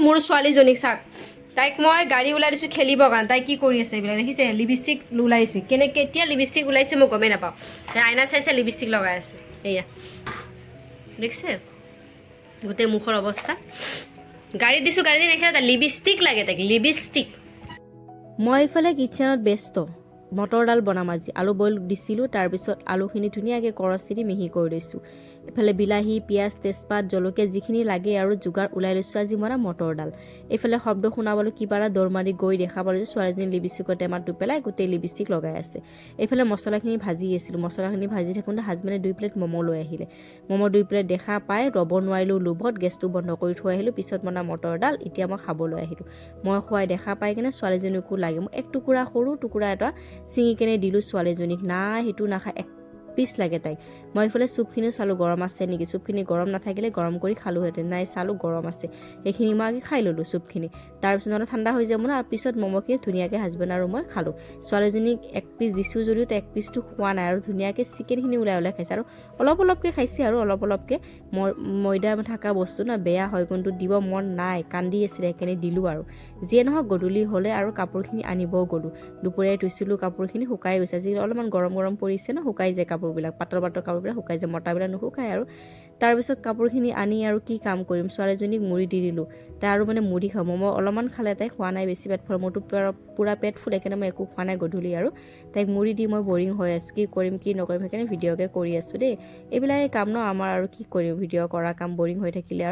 মোৰ ছোৱালীজনীক চাওক তাইক মই গাড়ী ওলাই দিছোঁ খেলিবৰ কাৰণে তাই কি কৰি আছে এইবিলাক দেখিছে লিপষ্টিক ওলাইছে কেতিয়া লিপষ্টিক ওলাইছে মই গমেই নাপাওঁ আইনাত চাইছে লিপষ্টিক লগাই আছে এয়া দেখিছে গোটেই মুখৰ অৱস্থা গাড়ী দিছোঁ গাড়ী দি নেখেলে তাই লিপষ্টিক লাগে তাইক লিপষ্টিক মই এইফালে কিটচেনত ব্যস্ত মটৰডাল বনাম আজি আলু বইল দিছিলোঁ তাৰপিছত আলুখিনি ধুনীয়াকৈ কৰচি দি মিহি কৰি লৈছোঁ এইফালে বিলাহী পিঁয়াজ তেজপাত জলকীয়া যিখিনি লাগে আৰু যোগাৰ ওলাই লৈছোঁ আজি মই মটৰডাল এইফালে শব্দ শুনা পালোঁ কিবা এটা দৌৰ মাৰি গৈ দেখা পালোঁ যে ছোৱালীজনী লিপষ্টিকৰ টেমাত ডুব পেলাই গোটেই লিপষ্টিক লগাই আছে এইফালে মছলাখিনি ভাজি আছিলোঁ মছলাখিনি ভাজি থাকোঁতে হাজবেণ্ডে 2 প্লেট ম'ম' লৈ আহিলে ম'ম' 2 প্লেট দেখা পাই ৰ'ব নোৱাৰিলোঁ লোভত গেছটো বন্ধ কৰি থৈ আহিলোঁ পিছত বনা মটৰডাল এতিয়া মই খাবলৈ আহিলোঁ মই খোৱাই দেখা পাই কিনে ছোৱালীজনীকো লাগে মই এক টুকুৰা সৰু টুকুৰা এটা চিঙি কেনে দিলোঁ ছোৱালীজনীক নাই সেইটো নাখায় এক পিচ লাগে তাইক মই এইফালে চুপখিনি চালোঁ গৰম আছে নেকি চুপখিনি গৰম নাথাকিলে গৰম কৰি খালোঁহেঁতেন নাই চালোঁ গৰম আছে সেইখিনি মই আগে খাই ল'লোঁ চুপখিনি তাৰপিছত নহ'লে ঠাণ্ডা হৈ যাব ন আৰু পিছত ম'ম'খিনি ধুনীয়াকৈ হাজবেণ্ড আৰু মই খালোঁ ছোৱালীজনীক এক পিচ দিছোঁ যদিও তাই এক পিচটো খোৱা নাই আৰু ধুনীয়াকৈ চিকেনখিনি ওলাই খাইছে আৰু অলপ অলপকৈ খাইছে আৰু অলপ অলপকৈ ময়দা থকা বস্তু ন বেয়া হয় কিন্তু দিব মন নাই কান্দি আছিলে সেইখিনি দিলোঁ আৰু যিয়ে নহওক গধূলি হ'লে আৰু কাপোৰখিনি আনিবও গ'লোঁ দুপৰীয়াই ধুইছিলোঁ কাপোৰখিনি শুকাই গৈছে আজি অলপমান গৰম গৰম পৰিছে ন শুকাই যায় কাপোৰবিলাক পাতল পাতল কাপোৰবিলাক শুকাই যায় মতাবিলাক নুশুকায় আৰু তাৰপিছত কাপোৰখিনি আনি আৰু কি কাম কৰিম ছোৱালীজনীক মুড়ি দি দিলোঁ তাই আৰু মানে মুড়ি খাওঁ মই অলপমান খালে তাই খোৱা নাই বেছি পেট ফুল মোৰতো পূৰা পেট ফুল সেইকাৰণে মই একো খোৱা নাই গধূলি আৰু তাইক মুড়ি দি মই বৰিং হৈ আছোঁ কি কৰিম কি নকৰিম সেইকাৰণে ভিডিঅ'কে কৰি আছোঁ দেই এইবিলাকে কাম ন আমাৰ আৰু কি কৰিম ভিডিঅ' কৰা কাম বৰিং হৈ থাকিলে